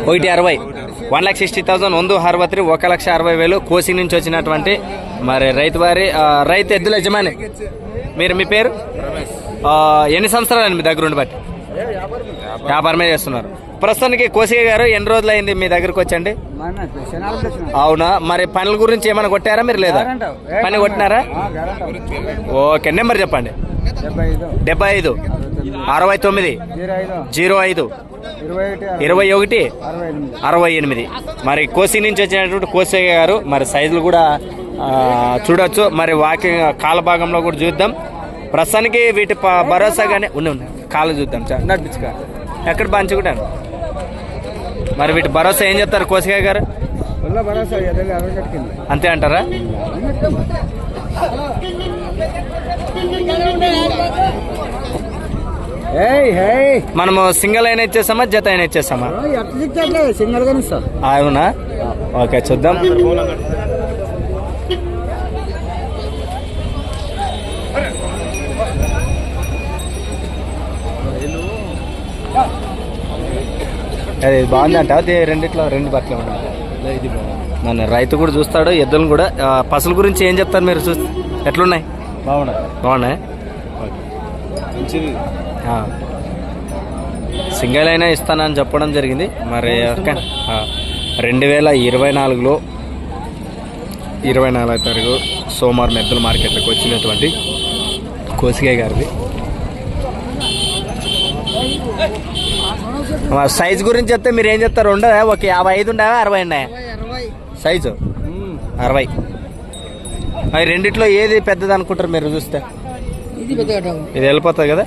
1,60,000 1,60,000 1,63 1,60,000 కోసి నుంచి వచ్చినటువంటి మరి రైతు ఎద్దుల యజమాని. మీ పేరు? ఎన్ని సంవత్సరాలు మీ దగ్గర ఉండి బట్టి వ్యాపారమే చేస్తున్నారు? ప్రస్తుతానికి కోసిగ గారు ఎన్ని రోజులు అయింది మీ దగ్గరకు వచ్చండి? అవునా, మరి పనుల గురించి ఏమైనా కొట్టారా మీరు? లేదా పని కొట్టినారా? ఓకే, నెంబర్ చెప్పండి. 75 69 05 21 68. మరి కోసి నుంచి వచ్చినటువంటి కోసిగ గారు మరి సైజులు కూడా చూడొచ్చు. మరి వాకింగ్ కాల భాగంలో కూడా చూద్దాం. ప్రస్తుతానికి వీటి భరోసాగానే ఉన్నాయి. కాళ్ళు చూద్దాం నడిపించుకో ఎక్కడ పంచుకుంటాను. మరి వీటి భరోసా ఏం చెప్తారు కోసిగ గారు? అంతే అంటారా? మనము సింగిల్ అయినా ఇచ్చేస్తామా, జత అయినా ఇచ్చేస్తామా? అవునా, ఓకే చూద్దాం. అది బాగుందంట. అది రెండిట్లో రెండు బట్టలు ఉన్నాయి. మన రైతు కూడా చూస్తాడు, ఎద్దులను కూడా. పసుల గురించి ఏం చెప్తారు మీరు? ఎట్లున్నాయి? బాగున్నాయి. సింగిల్ అయినా ఇస్తానని చెప్పడం జరిగింది. మరి 2024లో 24వ తారీఖు సోమవారం ఎద్దుల మార్కెట్లోకి వచ్చినటువంటి కోసిగ గారిది. సైజు గురించి చెప్తే మీరు ఏం చెప్తారు? ఉండదా? ఒక 55 ఉండవా, 60 ఉన్నాయా సైజు? 60. అవి రెండిట్లో ఏది పెద్దది అనుకుంటారు మీరు చూస్తే? ఇది వెళ్ళిపోతుంది కదా.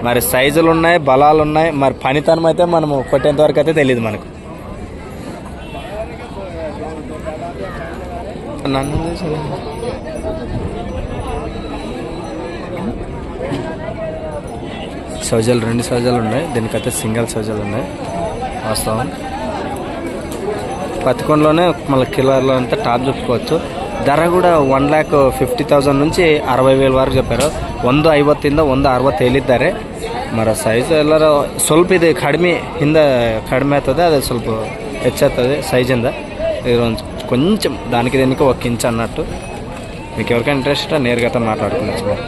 మరి సైజులు ఉన్నాయి, బలాలు ఉన్నాయి. మరి పనితనం అయితే మనము కొట్టేంత వరకు అయితే తెలియదు మనకు. సౌజాలు 2 సౌజాలు ఉన్నాయి. దీనికైతే సింగిల్ సౌజాలు ఉన్నాయి. వాస్తవం పత్తికొండలోనే మళ్ళీ కిలోలో అంతా టాప్ చెప్పుకోవచ్చు. ధర కూడా 1,50,000 నుంచి 60,000 ವರೆಗೆ చెప్పారు. 150 160 ಹೇಳಿದ್ದಾರೆ. మరి ಸೈಜ್ ಎಲ್ಲರ ಸ್ವಲ್ಪ ಇದೆ ಕಡಿಮೆ, ಹಿಂದೆ ಕಡಿಮೆ ಆಗ್ತದೆ, ಅದು ಸ್ವಲ್ಪ ಹೆಚ್ಚಾಗ್ತದೆ సైజింದ. ఇది కొంచెం దానికి దీనికి 1 ఇంచ్ అన్నట్టు. మీకు ఎవరికైనా ఇంట్రెస్ట్ నేరుగా మాట్లాడుకోవచ్చు. మరి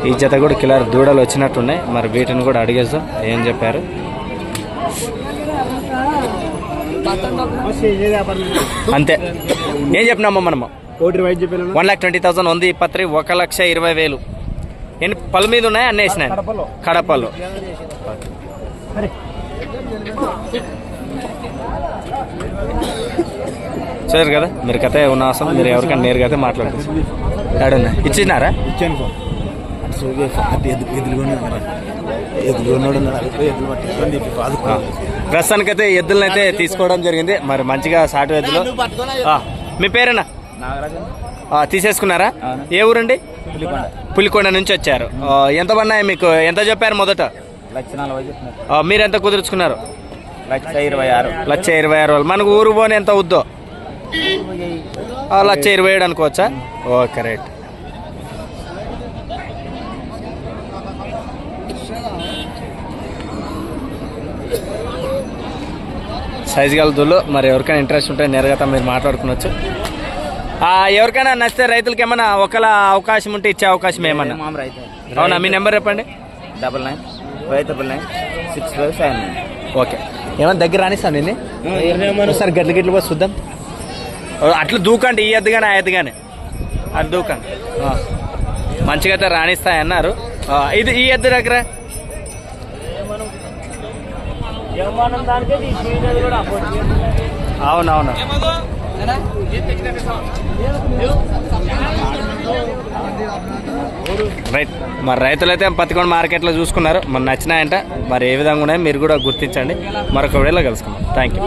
ఈ జత కూడా కిలార్ దూడలు వచ్చినట్టున్నాయి. మరి వీటిని కూడా అడిగేస్తాం ఏం చెప్పారు. అంతే ఏం చెప్పినామా మనము? 1,20,000 123 1,20,000. ఎన్ని పళ్ళ మీద ఉన్నాయి? అన్నీ వేసినాయి కడపలు. సరే కదా, మీరు కథ ఉన్నాసం. మీరు ఎవరికైనా నేరుగా అయితే మాట్లాడుతుంది. ఏడున్నా ఇచ్చినారా? ప్రస్తుతానికైతే ఎద్దులను అయితే తీసుకోవడం జరిగింది. మరి మంచిగా సాటు ఎద్దులు. మీ పేరేనా? తీసేసుకున్నారా? ఏ ఊరండి? పులికొండ నుంచి వచ్చారు. ఎంత పడినాయి మీకు? ఎంత చెప్పారు మొదట? 1,40,000. మీరు ఎంత కుదుర్చుకున్నారు? 1,26,000. మనకు ఊరు పోనీ ఎంత వద్దో? 1,27,000 అనుకోవచ్చా? Okay right. సైజు కలుదులు. మరి ఎవరికైనా ఇంట్రెస్ట్ ఉంటే నేరుగా మీరు మాట్లాడుకోవచ్చు. ఎవరికైనా నచ్చితే రైతులకి ఏమన్నా ఒకలా అవకాశం ఉంటే ఇచ్చే అవకాశం ఏమన్నా? అవునా, మీ నెంబర్ చెప్పండి. 99599657. ఓకే, ఏమన్నా దగ్గర రానిస్తాను నేను ఒకసారి గడ్లు పోయి చూద్దాం. అట్లా దూకండి, ఈ ఎద్దు కానీ ఆ ఎద్దు కానీ అటు దూకండి. మంచిగా అయితే రాణిస్తాయన్నారు. ఇది ఈ ఎద్దు దగ్గర అవునవును. రైట్. మరి రైతులైతే పత్తికొండ మార్కెట్లో చూసుకున్నారు. మరి నచ్చినాయంట. మరి ఏ విధంగా ఉన్నాయో మీరు కూడా గుర్తించండి. మరొక వీడియోలో కలుసుకుందాం. Thank you.